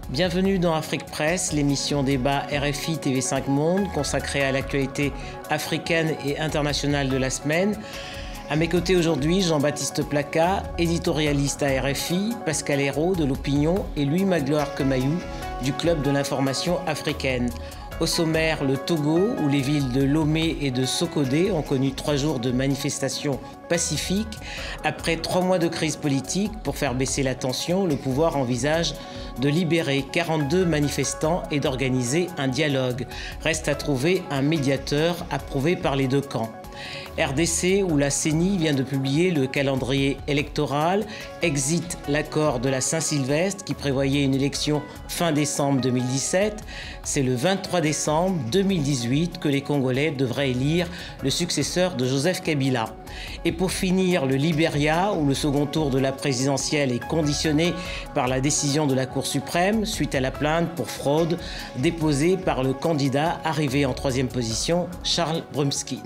Bienvenue dans Afrique Presse, l'émission débat RFI TV5 Monde consacrée à l'actualité africaine et internationale de la semaine. À mes côtés aujourd'hui, Jean-Baptiste Placa, éditorialiste à RFI, Pascal Hérault de l'Opinion et Louis Magloire Kemayou du Club de l'information africaine. Au sommaire, le Togo, où les villes de Lomé et de Sokodé ont connu 3 jours de manifestations pacifiques. Après 3 mois de crise politique, pour faire baisser la tension, le pouvoir envisage de libérer 42 manifestants et d'organiser un dialogue. Reste à trouver un médiateur approuvé par les 2 camps. RDC, où la CENI vient de publier le calendrier électoral, exit l'accord de la Saint-Sylvestre qui prévoyait une élection fin décembre 2017. C'est le 23 décembre 2018 que les Congolais devraient élire le successeur de Joseph Kabila. Et pour finir, le Libéria, où le second tour de la présidentielle est conditionné par la décision de la Cour suprême suite à la plainte pour fraude déposée par le candidat arrivé en 3e position, Charles Brumskin.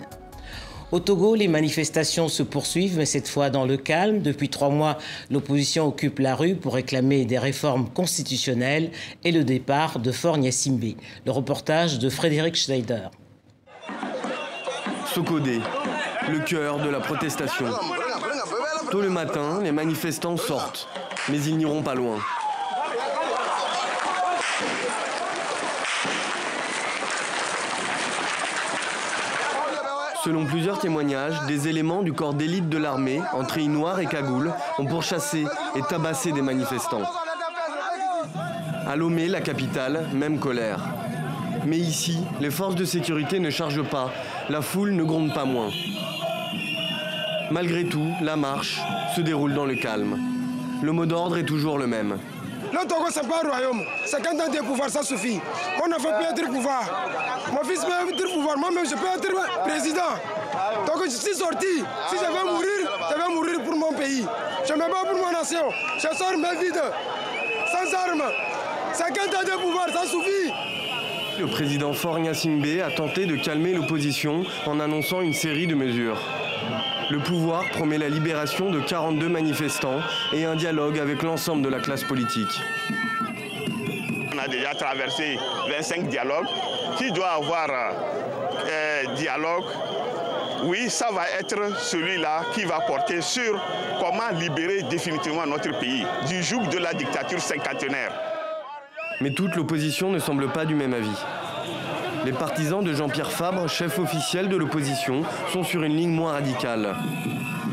Au Togo, les manifestations se poursuivent, mais cette fois dans le calme. Depuis 3 mois, l'opposition occupe la rue pour réclamer des réformes constitutionnelles et le départ de Faure Gnassingbé. Le reportage de Frédéric Schneider. Sokodé, le cœur de la protestation. Tôt le matin, les manifestants sortent, mais ils n'iront pas loin. Selon plusieurs témoignages, des éléments du corps d'élite de l'armée, en treillis noirs et cagoules, ont pourchassé et tabassé des manifestants. À Lomé, la capitale, même colère. Mais ici, les forces de sécurité ne chargent pas, la foule ne gronde pas moins. Malgré tout, la marche se déroule dans le calme. Le mot d'ordre est toujours le même. Le Togo, c'est pas un royaume. 50 ans de pouvoir, ça suffit. Mon enfant peut être pouvoir. Mon fils peut être pouvoir. Moi-même, je peux être président. Donc, je suis sorti. Si je vais mourir pour mon pays. Je me bats pour ma nation. Je sors mes vides. Sans armes. 50 ans de pouvoir, ça suffit. Le président Faure Gnassingbé a tenté de calmer l'opposition en annonçant une série de mesures. Le pouvoir promet la libération de 42 manifestants et un dialogue avec l'ensemble de la classe politique. On a déjà traversé 25 dialogues. Qui doit avoir dialogue? Oui, ça va être celui-là qui va porter sur comment libérer définitivement notre pays du joug de la dictature cinquantenaire. Mais toute l'opposition ne semble pas du même avis. Les partisans de Jean-Pierre Fabre, chef officiel de l'opposition, sont sur une ligne moins radicale.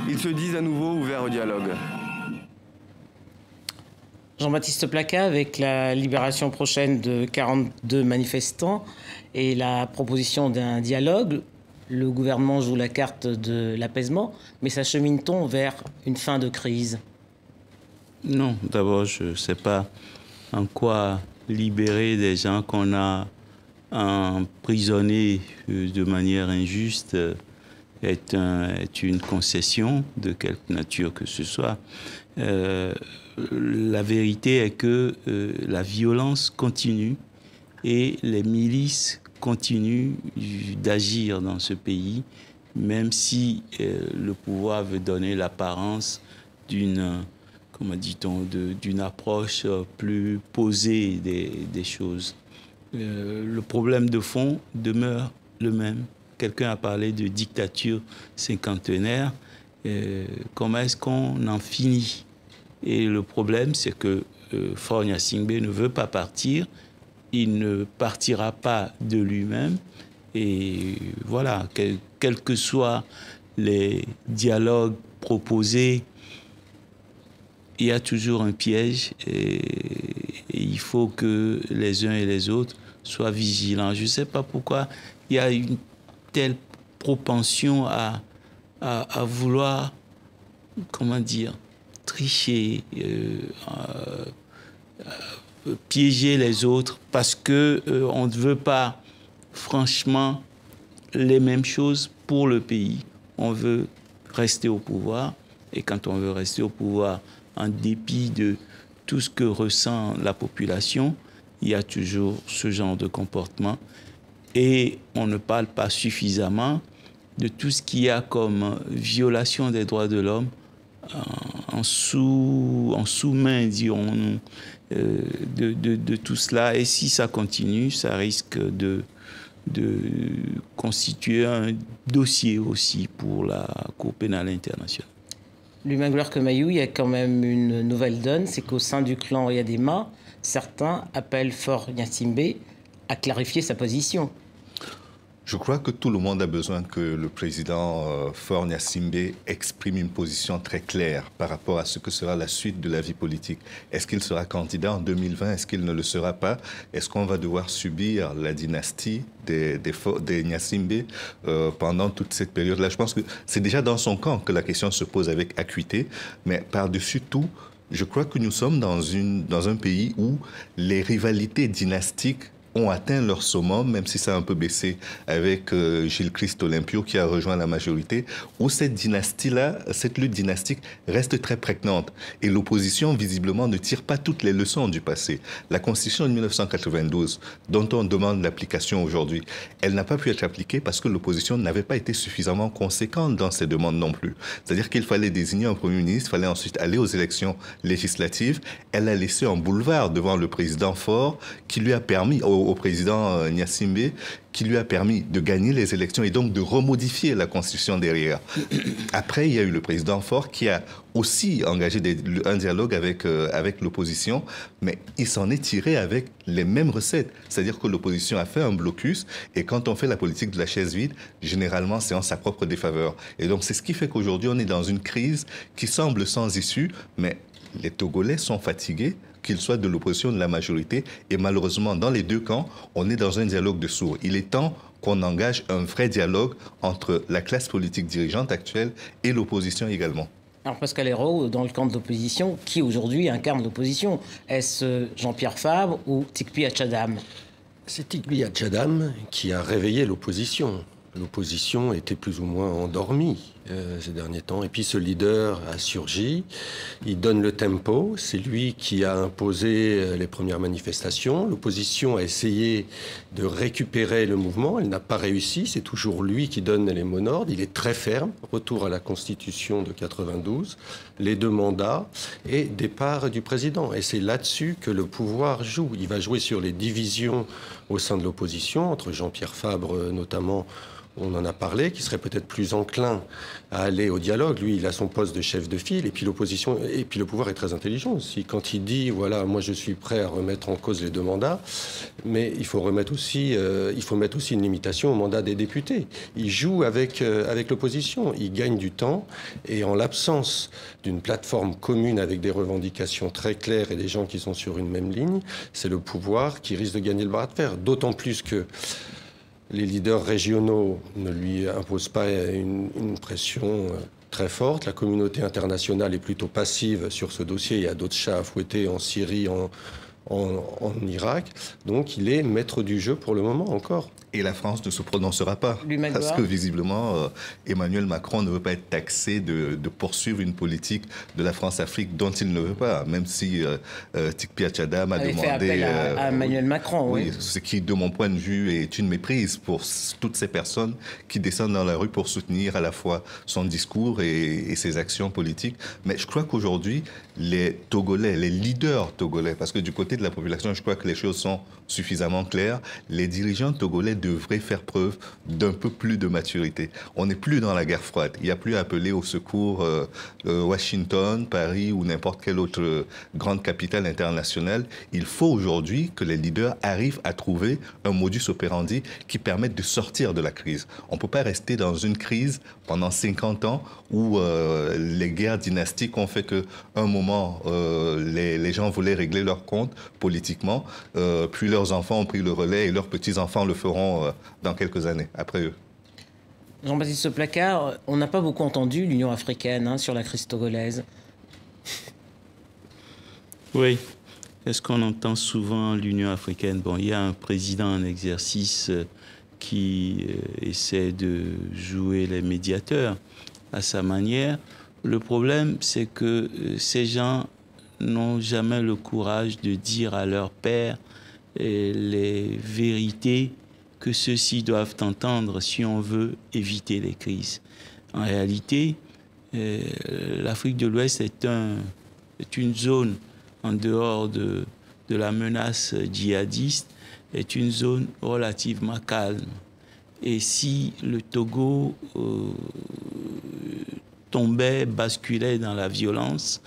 Ils se disent à nouveau ouverts au dialogue. Jean-Baptiste Placa, avec la libération prochaine de 42 manifestants et la proposition d'un dialogue, le gouvernement joue la carte de l'apaisement, mais s'achemine-t-on vers une fin de crise? Non, d'abord, je ne sais pas en quoi libérer des gens qu'on a emprisonnés de manière injuste est une concession de quelque nature que ce soit. La vérité est que la violence continue et les milices continuent d'agir dans ce pays, même si le pouvoir veut donner l'apparence d'une, comment dit-on, d'une approche plus posée des choses. Le problème de fond demeure le même. Quelqu'un a parlé de dictature cinquantenaire. Comment est-ce qu'on en finit? Et le problème, c'est que Faure Gnassingbé ne veut pas partir. Il ne partira pas de lui-même. Et voilà, quels que soient les dialogues proposés, il y a toujours un piège et il faut que les uns et les autres soient vigilants. Je ne sais pas pourquoi il y a une telle propension à vouloir, comment dire, tricher, piéger les autres parce qu'on ne veut pas franchement les mêmes choses pour le pays. On veut rester au pouvoir et quand on veut rester au pouvoir, en dépit de tout ce que ressent la population, il y a toujours ce genre de comportement. Et on ne parle pas suffisamment de tout ce qu'il y a comme violation des droits de l'homme en sous-main, dirons-nous, de tout cela. Et si ça continue, ça risque de constituer un dossier aussi pour la Cour pénale internationale. Louis-Magloire Comayou, il y a quand même une nouvelle donne, c'est qu'au sein du clan Yadema, certains appellent Faure Gnassingbé à clarifier sa position. Je crois que tout le monde a besoin que le président Faure Gnassingbé exprime une position très claire par rapport à ce que sera la suite de la vie politique. Est-ce qu'il sera candidat en 2020? Est-ce qu'il ne le sera pas? Est-ce qu'on va devoir subir la dynastie des Gnassingbé pendant toute cette période-là? Je pense que c'est déjà dans son camp que la question se pose avec acuité, mais par-dessus tout, je crois que nous sommes dans un pays où les rivalités dynastiques ont atteint leur summum, même si ça a un peu baissé avec Gilles Christ Olympio qui a rejoint la majorité, où cette dynastie-là, cette lutte dynastique reste très prégnante. Et l'opposition, visiblement, ne tire pas toutes les leçons du passé. La Constitution de 1992, dont on demande l'application aujourd'hui, elle n'a pas pu être appliquée parce que l'opposition n'avait pas été suffisamment conséquente dans ses demandes non plus. C'est-à-dire qu'il fallait désigner un Premier ministre, il fallait ensuite aller aux élections législatives. Elle a laissé un boulevard devant le président Faure qui lui a permis, au président Gnassingbé, qui lui a permis de gagner les élections et donc de remodifier la Constitution derrière. Après, il y a eu le président Faure qui a aussi engagé un dialogue avec l'opposition, mais il s'en est tiré avec les mêmes recettes. C'est-à-dire que l'opposition a fait un blocus et quand on fait la politique de la chaise vide, généralement, c'est en sa propre défaveur. Et donc, c'est ce qui fait qu'aujourd'hui, on est dans une crise qui semble sans issue, mais les Togolais sont fatigués, qu'ils soient de l'opposition ou de la majorité. Et malheureusement, dans les deux camps, on est dans un dialogue de sourds. Il est temps qu'on engage un vrai dialogue entre la classe politique dirigeante actuelle et l'opposition également. Alors Pascal Hérault, dans le camp de l'opposition, qui aujourd'hui incarne l'opposition? Est-ce Jean-Pierre Fabre ou Tikpi Achadam? C'est Tikpi Achadam qui a réveillé l'opposition. L'opposition était plus ou moins endormie ces derniers temps. Et puis ce leader a surgi, il donne le tempo, c'est lui qui a imposé les premières manifestations. L'opposition a essayé de récupérer le mouvement, elle n'a pas réussi, c'est toujours lui qui donne les mots d'ordre. Il est très ferme, retour à la Constitution de 92, les 2 mandats et départ du président. Et c'est là-dessus que le pouvoir joue. Il va jouer sur les divisions au sein de l'opposition, entre Jean-Pierre Fabre notamment, on en a parlé, qui serait peut-être plus enclin à aller au dialogue. Lui, il a son poste de chef de file, et puis l'opposition, et puis le pouvoir est très intelligent aussi. Quand il dit, voilà, moi je suis prêt à remettre en cause les 2 mandats, mais il faut mettre aussi une limitation au mandat des députés. Il joue avec l'opposition, il gagne du temps, et en l'absence d'une plateforme commune avec des revendications très claires et des gens qui sont sur une même ligne, c'est le pouvoir qui risque de gagner le bras de fer. D'autant plus que les leaders régionaux ne lui imposent pas une pression très forte. La communauté internationale est plutôt passive sur ce dossier. Il y a d'autres chats à fouetter en Syrie, en Irak. Donc il est maître du jeu pour le moment encore. Et la France ne se prononcera pas. Parce que visiblement, Emmanuel Macron ne veut pas être taxé de poursuivre une politique de la France-Afrique dont il ne veut pas. Même si Tikpi Achadam a demandé... fait appel à Emmanuel Macron, oui. Ce qui, de mon point de vue, est une méprise pour toutes ces personnes qui descendent dans la rue pour soutenir à la fois son discours et ses actions politiques. Mais je crois qu'aujourd'hui, les Togolais, les leaders togolais, parce que du côté de la population, je crois que les choses sont suffisamment claires, les dirigeants togolais devraient faire preuve d'un peu plus de maturité. On n'est plus dans la guerre froide. Il n'y a plus à appeler au secours Washington, Paris ou n'importe quelle autre grande capitale internationale. Il faut aujourd'hui que les leaders arrivent à trouver un modus operandi qui permette de sortir de la crise. On ne peut pas rester dans une crise pendant 50 ans où les guerres dynastiques ont fait qu'à un moment, les gens voulaient régler leurs comptes politiquement, puis leurs enfants ont pris le relais et leurs petits-enfants le feront dans quelques années après eux. Jean-Baptiste Placard, on n'a pas beaucoup entendu l'Union africaine sur la crise togolaise. Oui. Est-ce qu'on entend souvent l'Union africaine? Bon, il y a un président en exercice qui essaie de jouer les médiateurs à sa manière. Le problème, c'est que ces gens n'ont jamais le courage de dire à leur père les vérités que ceux-ci doivent entendre si on veut éviter les crises. En réalité, l'Afrique de l'Ouest est une zone en dehors de la menace djihadiste, est une zone relativement calme. Et si le Togo basculait dans la violence,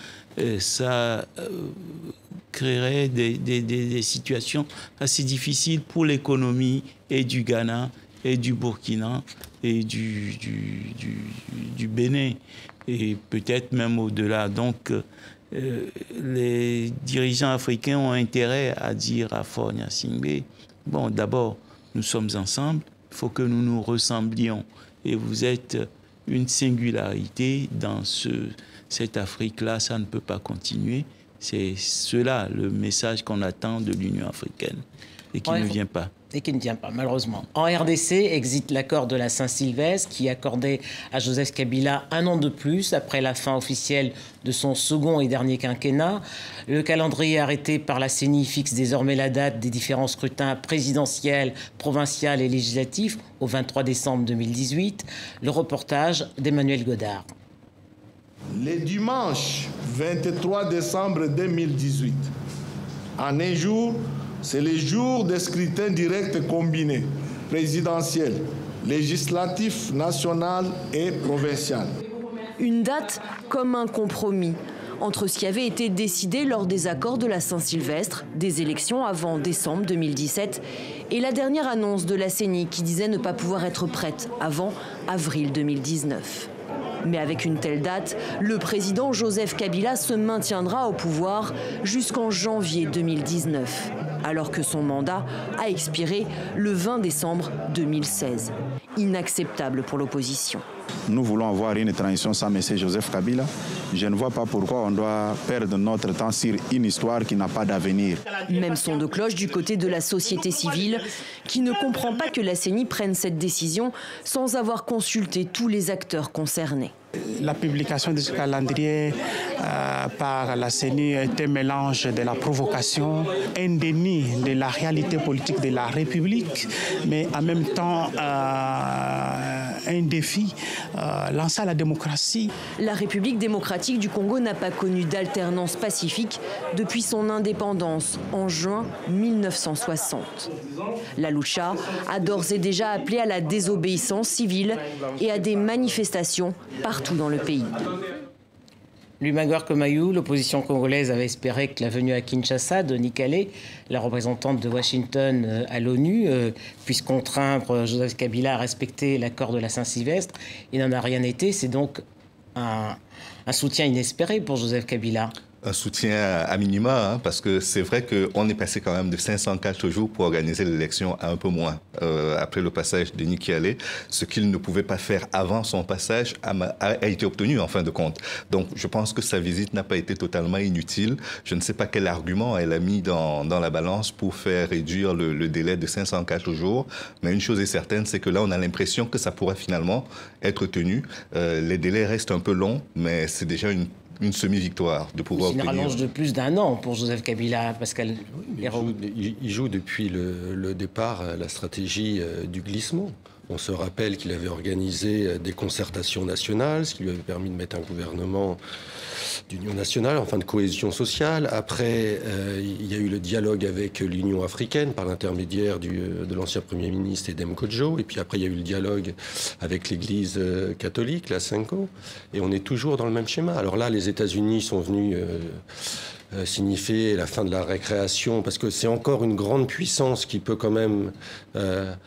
ça créerait des situations assez difficiles pour l'économie et du Ghana et du Burkina et du Bénin, et peut-être même au-delà. Donc, les dirigeants africains ont intérêt à dire à Faure Gnassingbé, bon, d'abord, nous sommes ensemble, il faut que nous nous ressemblions. Et vous êtes une singularité dans cette Afrique-là, ça ne peut pas continuer. C'est cela le message qu'on attend de l'Union africaine et qui ne vient pas. Et qui ne vient pas, malheureusement. En RDC, existe l'accord de la Saint-Sylvestre qui accordait à Joseph Kabila 1 an de plus après la fin officielle de son second et dernier quinquennat. Le calendrier arrêté par la CENI fixe désormais la date des différents scrutins présidentiels, provinciaux et législatifs au 23 décembre 2018. Le reportage d'Emmanuel Godard. Le dimanche 23 décembre 2018, en un jour, c'est le jour des scrutins directs combinés, présidentiels, législatifs, national et provincial. Une date comme un compromis entre ce qui avait été décidé lors des accords de la Saint-Sylvestre, des élections avant décembre 2017, et la dernière annonce de la CENI qui disait ne pas pouvoir être prête avant avril 2019. Mais avec une telle date, le président Joseph Kabila se maintiendra au pouvoir jusqu'en janvier 2019, alors que son mandat a expiré le 20 décembre 2016. Inacceptable pour l'opposition. Nous voulons avoir une transition sans M. Joseph Kabila. Je ne vois pas pourquoi on doit perdre notre temps sur une histoire qui n'a pas d'avenir. Même son de cloche du côté de la société civile, qui ne comprend pas que la CENI prenne cette décision sans avoir consulté tous les acteurs concernés. La publication de ce calendrier par la CENI est un mélange de la provocation, un déni de la réalité politique de la République, mais en même temps un défi lancé à la démocratie. La République démocratique du Congo n'a pas connu d'alternance pacifique depuis son indépendance en juin 1960. La Lucha a d'ores et déjà appelé à la désobéissance civile et à des manifestations partout dans le pays. Lumagor Komayou, l'opposition congolaise avait espéré que la venue à Kinshasa de Nikale, la représentante de Washington à l'ONU, puisse contraindre Joseph Kabila à respecter l'accord de la Saint-Sylvestre. Il n'en a rien été. C'est donc un soutien inespéré pour Joseph Kabila. Un soutien à minima, hein, parce que c'est vrai qu'on est passé quand même de 504 jours pour organiser l'élection à un peu moins après le passage de Nikale. Ce qu'il ne pouvait pas faire avant son passage a été obtenu en fin de compte. Donc je pense que sa visite n'a pas été totalement inutile. Je ne sais pas quel argument elle a mis dans la balance pour faire réduire le délai de 504 jours. Mais une chose est certaine, c'est que là on a l'impression que ça pourra finalement être tenu. Les délais restent un peu longs, mais c'est déjà une semi-victoire de pouvoir obtenir. C'est une rallonge de plus d'1 an pour Joseph Kabila, Pascal. Il joue depuis le départ la stratégie du glissement. On se rappelle qu'il avait organisé des concertations nationales, ce qui lui avait permis de mettre un gouvernement d'union nationale, enfin de cohésion sociale. Après, il y a eu le dialogue avec l'Union africaine par l'intermédiaire de l'ancien Premier ministre Edem Kodjo. Et puis après, il y a eu le dialogue avec l'Église catholique, la Senko. Et on est toujours dans le même schéma. Alors là, les États-Unis sont venus signifier la fin de la récréation, parce que c'est encore une grande puissance qui peut quand même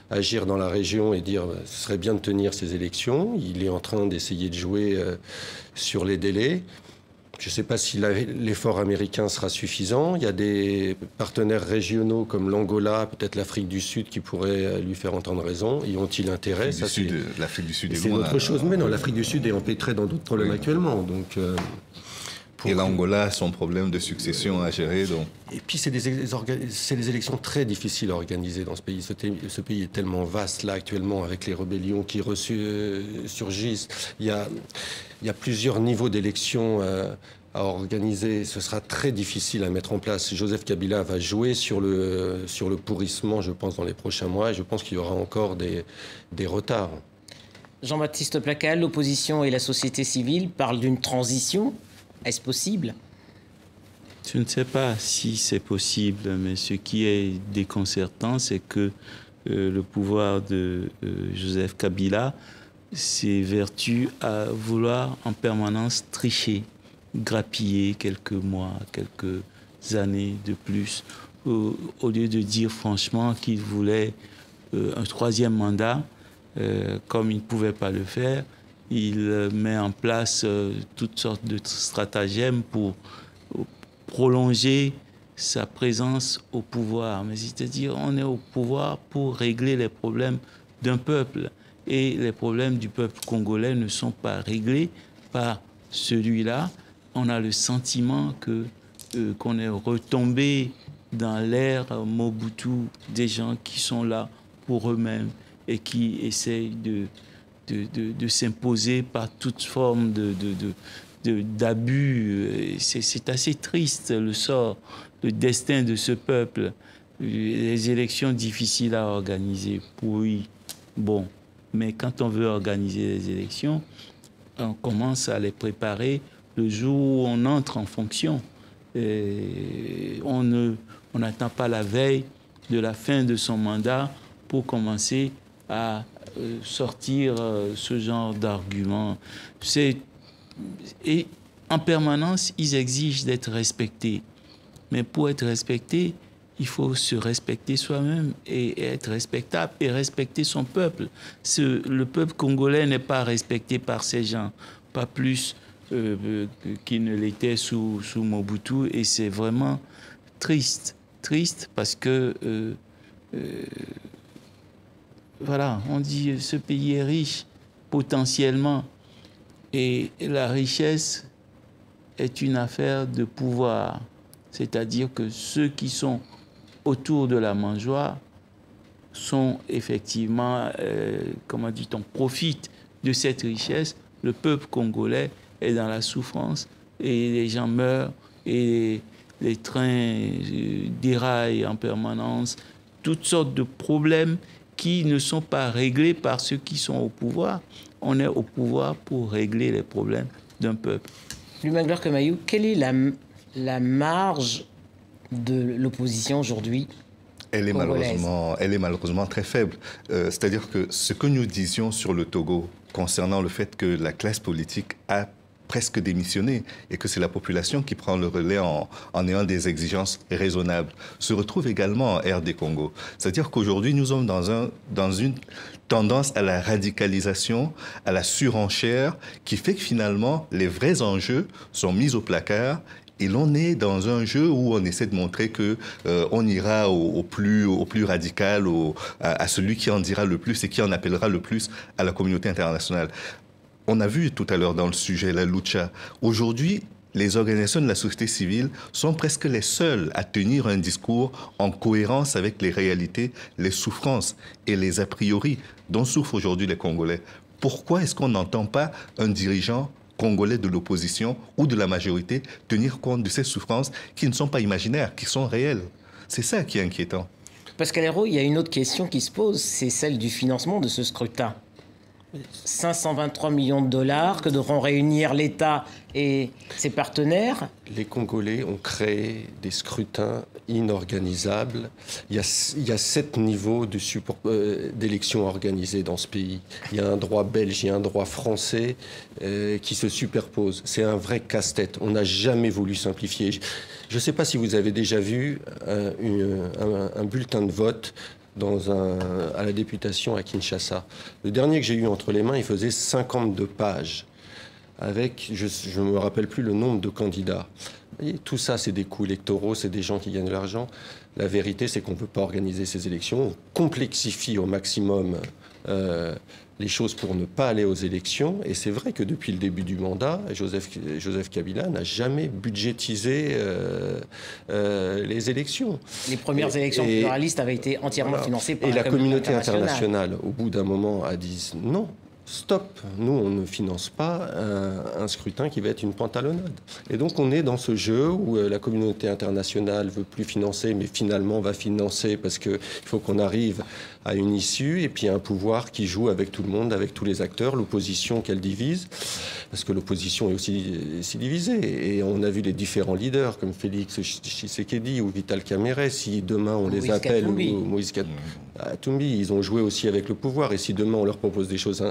agir dans la région et dire ce serait bien de tenir ces élections. Il est en train d'essayer de jouer sur les délais. Je ne sais pas si l'effort américain sera suffisant. Il y a des partenaires régionaux comme l'Angola, peut-être l'Afrique du Sud, qui pourraient lui faire entendre raison. Y ont-ils intérêt? L'Afrique du Sud est loin. C'est autre chose. Mais non, l'Afrique du Sud est empêtrée dans d'autres problèmes actuellement. Donc, et l'Angola a son problème de succession à gérer. Donc. Et puis, c'est des élections très difficiles à organiser dans ce pays. Ce pays est tellement vaste, là, actuellement, avec les rébellions qui surgissent. Il y a plusieurs niveaux d'élections à organiser, ce sera très difficile à mettre en place. Joseph Kabila va jouer sur le pourrissement, je pense, dans les prochains mois, et je pense qu'il y aura encore des retards. Jean-Baptiste Placal, l'opposition et la société civile parlent d'une transition. Est-ce possible ? Je ne sais pas si c'est possible, mais ce qui est déconcertant, c'est que le pouvoir de Joseph Kabila s'évertue à vouloir en permanence tricher, grappiller quelques mois, quelques années de plus, au lieu de dire franchement qu'il voulait un troisième mandat. Comme il ne pouvait pas le faire, il met en place toutes sortes de stratagèmes pour prolonger sa présence au pouvoir. Mais c'est-à-dire, on est au pouvoir pour régler les problèmes d'un peuple. Et les problèmes du peuple congolais ne sont pas réglés par celui-là. On a le sentiment qu'on est retombé dans l'ère Mobutu, des gens qui sont là pour eux-mêmes et qui essayent de s'imposer par toute forme d'abus. C'est assez triste, le sort, le destin de ce peuple. Les élections difficiles à organiser, oui, bon. Mais quand on veut organiser les élections, on commence à les préparer le jour où on entre en fonction. Et on n'attend pas la veille de la fin de son mandat pour commencer à sortir ce genre d'arguments. Et en permanence, ils exigent d'être respectés. Mais pour être respecté, il faut se respecter soi-même et être respectable et respecter son peuple. Le peuple congolais n'est pas respecté par ces gens, pas plus qu'il ne l'était sous Mobutu. Et c'est vraiment triste parce que voilà, on dit ce pays est riche potentiellement et la richesse est une affaire de pouvoir. C'est-à-dire que ceux qui sont autour de la mangeoire sont effectivement, comment dit-on, profitent de cette richesse. Le peuple congolais est dans la souffrance et les gens meurent et les trains déraillent en permanence. Toutes sortes de problèmes qui ne sont pas réglés par ceux qui sont au pouvoir. On est au pouvoir pour régler les problèmes d'un peuple. Magloire Kemayou, quelle est la marge de l'opposition aujourd'hui? Elle est malheureusement très faible. C'est-à-dire que ce que nous disions sur le Togo concernant le fait que la classe politique a presque démissionné et que c'est la population qui prend le relais en ayant des exigences raisonnables, se retrouve également en RD Congo. C'est-à-dire qu'aujourd'hui, nous sommes dans une tendance à la radicalisation, à la surenchère, qui fait que finalement, les vrais enjeux sont mis au placard. Et l'on est dans un jeu où on essaie de montrer que on ira au plus radical, à celui qui en dira le plus et qui en appellera le plus à la communauté internationale. On a vu tout à l'heure dans le sujet la lucha. Aujourd'hui, les organisations de la société civile sont presque les seules à tenir un discours en cohérence avec les réalités, les souffrances et les a priori dont souffrent aujourd'hui les Congolais. Pourquoi est-ce qu'on n'entend pas un dirigeant congolais de l'opposition ou de la majorité tenir compte de ces souffrances qui ne sont pas imaginaires, qui sont réelles? C'est ça qui est inquiétant. Pascal Hérault, il y a une autre question qui se pose, c'est celle du financement de ce scrutin. 523 millions de dollars que devront réunir l'État et ses partenaires. Les Congolais ont créé des scrutins inorganisables. Il y a 7 niveaux d'élections organisées dans ce pays. Il y a un droit belge, il y a un droit français qui se superposent. C'est un vrai casse-tête. On n'a jamais voulu simplifier. Je ne sais pas si vous avez déjà vu un bulletin de vote à la députation à Kinshasa. Le dernier que j'ai eu entre les mains, il faisait 52 pages, avec, je ne me rappelle plus le nombre de candidats. Et tout ça, c'est des coûts électoraux, c'est des gens qui gagnent de l'argent. La vérité, c'est qu'on ne peut pas organiser ces élections. On complexifie au maximum les choses pour ne pas aller aux élections. Et c'est vrai que depuis le début du mandat, Joseph Kabila n'a jamais budgétisé les élections. Les premières élections pluralistes avaient été entièrement financées par la communauté internationale. Au bout d'un moment, a dit non. stop, nous on ne finance pas un scrutin qui va être une pantalonnade. Et donc on est dans ce jeu où la communauté internationale veut plus financer, mais finalement va financer parce qu'il faut qu'on arrive à une issue, et puis un pouvoir qui joue avec tout le monde, avec tous les acteurs, l'opposition qu'elle divise, parce que l'opposition est aussi divisée. Et on a vu les différents leaders comme Félix Tshisekedi ou Vital Kamerhe. Si demain on les appelle, ou Moïse Katumbi, ils ont joué aussi avec le pouvoir. Et si demain on leur propose des choses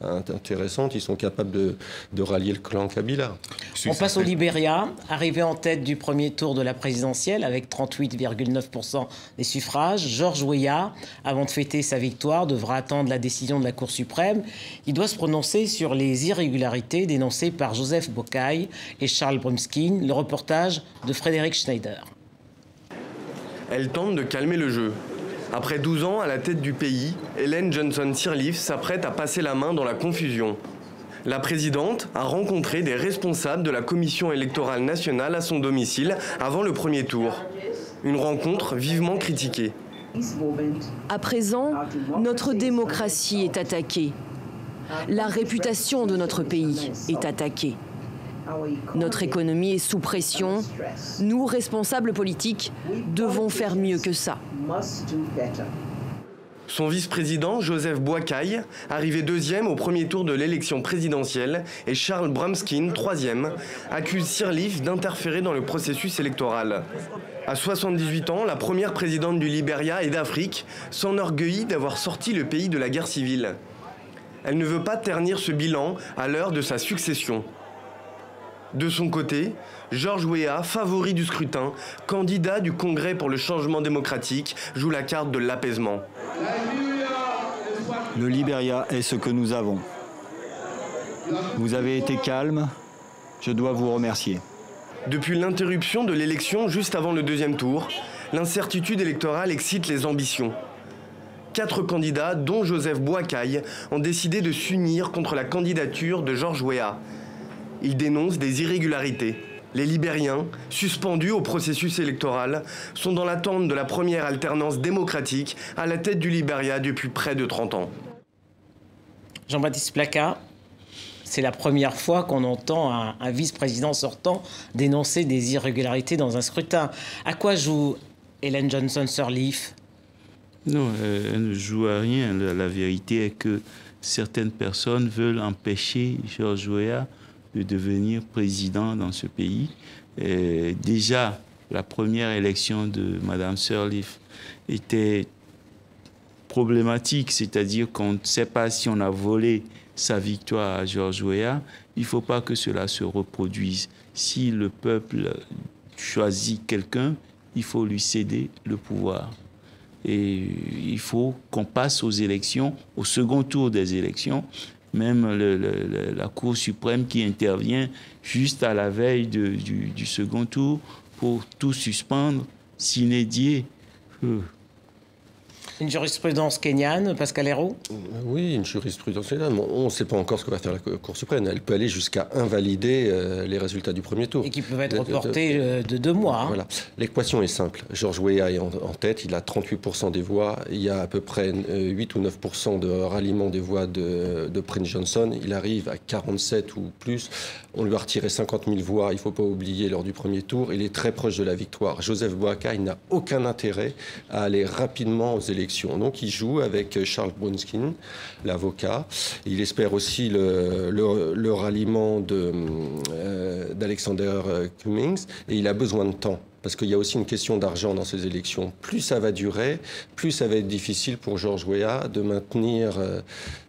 intéressantes, ils sont capables de rallier le clan Kabila. On passe au Libéria, arrivé en tête du premier tour de la présidentielle avec 38,9% des suffrages. George Weah, avant de fêter sa victoire, devra attendre la décision de la Cour suprême. Il doit se prononcer sur les irrégularités dénoncées par Joseph Boakai et Charles Brumskin. Le reportage de Frédéric Schneider. Elle tente de calmer le jeu. Après 12 ans à la tête du pays, Ellen Johnson Sirleaf s'apprête à passer la main dans la confusion. La présidente a rencontré des responsables de la Commission électorale nationale à son domicile avant le premier tour. Une rencontre vivement critiquée. À présent, notre démocratie est attaquée. La réputation de notre pays est attaquée. Notre économie est sous pression. Nous, responsables politiques, devons faire mieux que ça. Son vice-président, Joseph Boakai, arrivé deuxième au premier tour de l'élection présidentielle, et Charles Brumskin, troisième, accuse Sirleaf d'interférer dans le processus électoral. À 78 ans, la première présidente du Libéria et d'Afrique s'enorgueillit d'avoir sorti le pays de la guerre civile. Elle ne veut pas ternir ce bilan à l'heure de sa succession. De son côté, George Weah, favori du scrutin, candidat du Congrès pour le changement démocratique, joue la carte de l'apaisement. Le Libéria est ce que nous avons. Vous avez été calme, je dois vous remercier. Depuis l'interruption de l'élection juste avant le deuxième tour, l'incertitude électorale excite les ambitions. 4 candidats, dont Joseph Boakai, ont décidé de s'unir contre la candidature de George Weah. Ils dénoncent des irrégularités. Les Libériens, suspendus au processus électoral, sont dans l'attente de la première alternance démocratique à la tête du Libéria depuis près de 30 ans. Jean-Baptiste Placas, c'est la première fois qu'on entend un vice-président sortant dénoncer des irrégularités dans un scrutin. À quoi joue Ellen Johnson Sirleaf? Non, elle ne joue à rien. La vérité est que certaines personnes veulent empêcher George Weah de devenir président dans ce pays. Et déjà, la première élection de Mme Sirleaf était problématique, c'est-à-dire qu'on ne sait pas si on a volé sa victoire à George Weah. Il ne faut pas que cela se reproduise. Si le peuple choisit quelqu'un, il faut lui céder le pouvoir. Et il faut qu'on passe aux élections, au second tour des élections. Même la Cour suprême qui intervient juste à la veille du second tour pour tout suspendre, sine die. Une jurisprudence kenyane, Pascal Hérault? Oui, une jurisprudence kenyane. On ne sait pas encore ce que va faire la Cour suprême. Elle peut aller jusqu'à invalider les résultats du premier tour. Et qui peuvent être reportés de 2 mois. Hein. Voilà. L'équation est simple. George Weah est en tête. Il a 38% des voix. Il y a à peu près 8 ou 9% de ralliement des voix de Prince Johnson. Il arrive à 47 ou plus. On lui a retiré 50 000 voix, il ne faut pas oublier, lors du premier tour. Il est très proche de la victoire. Joseph Boakai n'a aucun intérêt à aller rapidement aux élections. Donc il joue avec Charles Brumskin, l'avocat. Il espère aussi le ralliement d'Alexander Cummings. Et il a besoin de temps. Parce qu'il y a aussi une question d'argent dans ces élections. Plus ça va durer, plus ça va être difficile pour George Weah de maintenir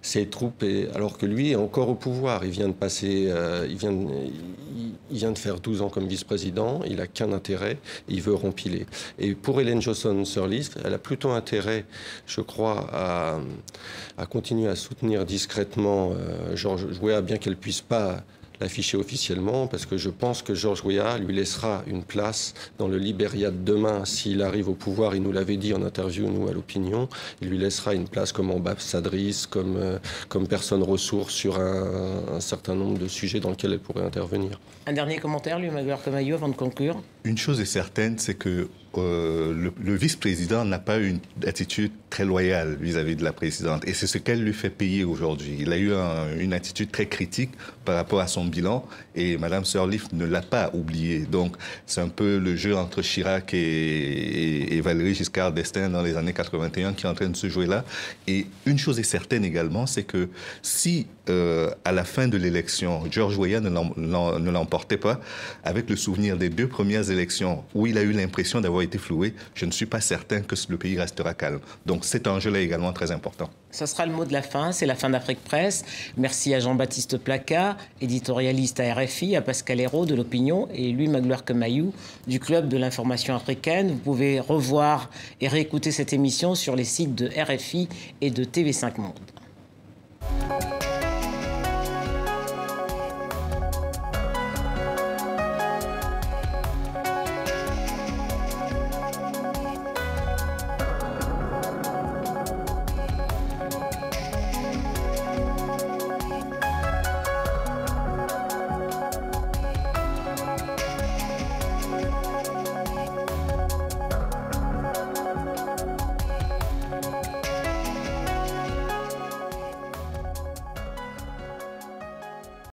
ses troupes, alors que lui est encore au pouvoir. Il vient de passer, il vient de faire 12 ans comme vice-président. Il n'a qu'un intérêt, il veut rempiler. Et pour Ellen Johnson Sirleaf, elle a plutôt intérêt, je crois, à continuer à soutenir discrètement George Weah, bien qu'elle ne puisse pas l'afficher officiellement, parce que je pense que George Weah lui laissera une place dans le Libéria de demain. S'il arrive au pouvoir, il nous l'avait dit en interview, nous, à l'opinion, il lui laissera une place comme ambassadrice, comme personne ressource sur un certain nombre de sujets dans lesquels elle pourrait intervenir. Un dernier commentaire, lui, Magloire Camaillot, avant de conclure. Une chose est certaine, c'est que le vice-président n'a pas une attitude très loyale vis-à-vis de la présidente. Et c'est ce qu'elle lui fait payer aujourd'hui. Il a eu une attitude très critique par rapport à son bilan et Mme Sirleaf ne l'a pas oublié. Donc, c'est un peu le jeu entre Chirac et Valéry Giscard d'Estaing dans les années 81 qui est en train de se jouer là. Et une chose est certaine également, c'est que si à la fin de l'élection, George Weah ne l'emportait pas, avec le souvenir des 2 premières élections où il a eu l'impression d'avoir été floué, je ne suis pas certain que le pays restera calme. Donc cet enjeu-là est également très important. Ça sera le mot de la fin, c'est la fin d'Afrique Presse. Merci à Jean-Baptiste Placas, éditorialiste à RFI, à Pascal Hérault de l'Opinion et Louis Magloire Kemayou du Club de l'information africaine. Vous pouvez revoir et réécouter cette émission sur les sites de RFI et de TV5 Monde.